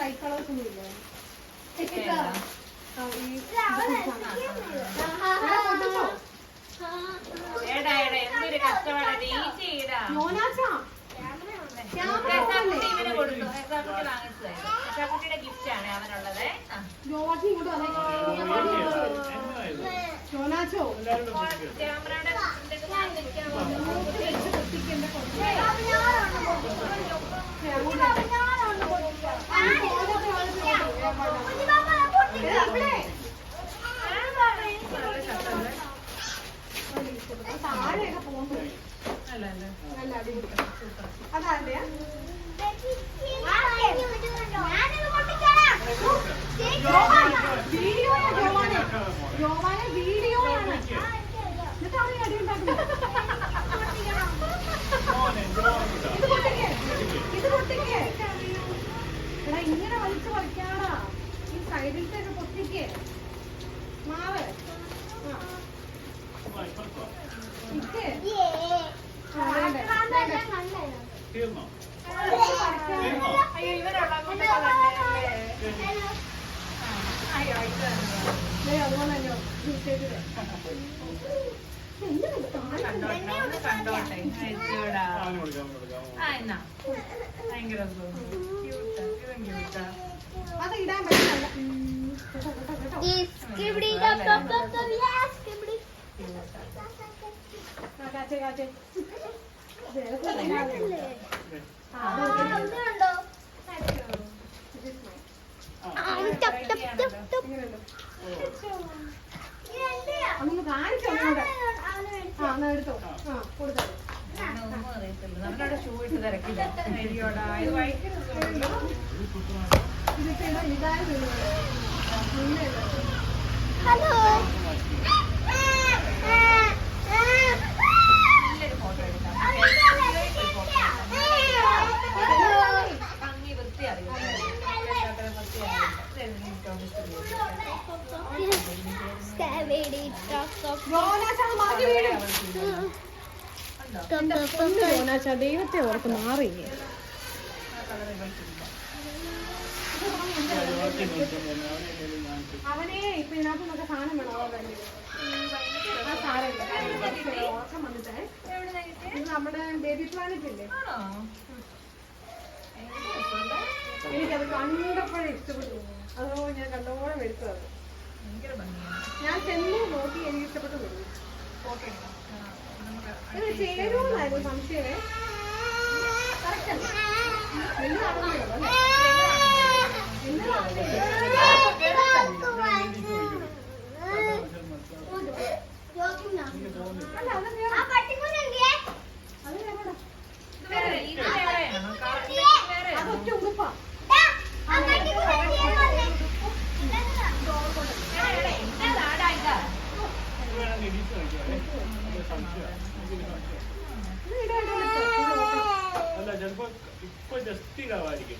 Light colours ഒന്നും ഇല്ല. Gift ആണ് അവനുള്ളത്. താഴെയൊക്കെ പോകുന്നു. അതാരുടെ വീഡിയോയാണ്. എന്നിട്ടാണ് അടി ഉണ്ടാക്കുന്നത്. ഇത് പൊട്ടിക്കേ. എടാ ഇങ്ങനെ വലിച്ചു പറിക്കാടാ. ഈ സൈഡിലത്തെ ഒക്കെ പൊട്ടിക്കേ. മാവ് അത് ഇടാൻ പറ്റില്ല. അതൊന്ന് കാണിച്ചോ. എടുത്തോ. കൊടുത്തോ. നമ്മുടെ ഷൂ ഇട്ട് തിരക്കില്ല. ഹലോ ദൈവത്തെ ഓർത്ത് മാറി. അവനെ ഇപ്പൊ ഇതിനകത്ത് നിന്നൊക്കെ സാധനം വേണോ? ഓർക്കം വന്നിട്ടേ നമ്മുടെ ബേബി പ്ലാനറ്റ് ഇല്ലേ, എനിക്കത് കണ്ടപ്പോഴേ ഇഷ്ടപ്പെട്ടു. അതോ ഞാൻ കണ്ടോടെ എടുത്തത്. ഞാൻ ചെന്ന് നോക്കി എനിക്ക് ഇഷ്ടപ്പെട്ടു തോന്നി. ഇത് ചേരുമെന്നായിരുന്നു സംശയമേ. കറക്റ്റല്ലേ? അതൊറ്റ ഉടുപ്പാ. അല്ല ചിലപ്പോ ഇപ്പൊ ജസ്റ്റ് ഇടാവായിരിക്കും.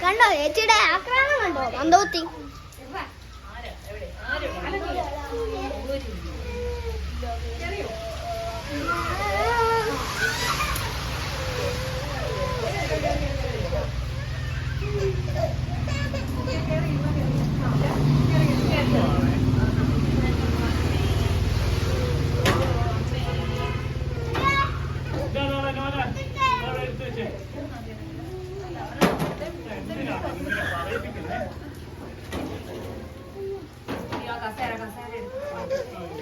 കണ്ടോ ചേച്ചിയുടെ ആക്രമണം കണ്ടോ? മന്ദോത്തി കസേര കസേര എടുത്തു.